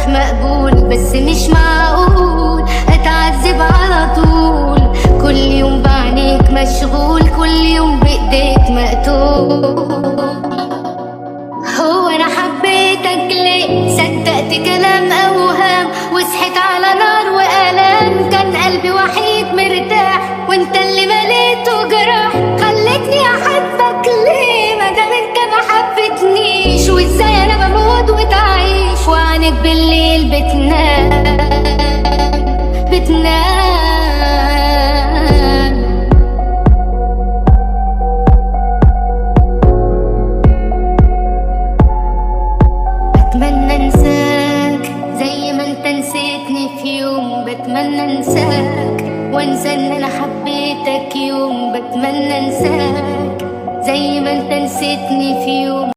جرح مقبول، بس مش معقول اتعذب على طول. كل يوم بعينيك مشغول، كل يوم بايديك مقتول. هو انا حبيتك ليه؟ صدقت كلام اوهام وصحيت على نار والام. كان قلبي وحيد مرتاح وانت اللي مليته جراح. خلتني احبك ليه مادام انت ما حبتنيش؟ وازاي انا بموت وتعيش وعينك بالليل بتنام بتنام. بتمنى انساك زي ما انت نسيتني في يوم. بتمنى انساك وانسى ان انا حبيتك يوم. بتمنى انساك زي ما انت نسيتني في يوم.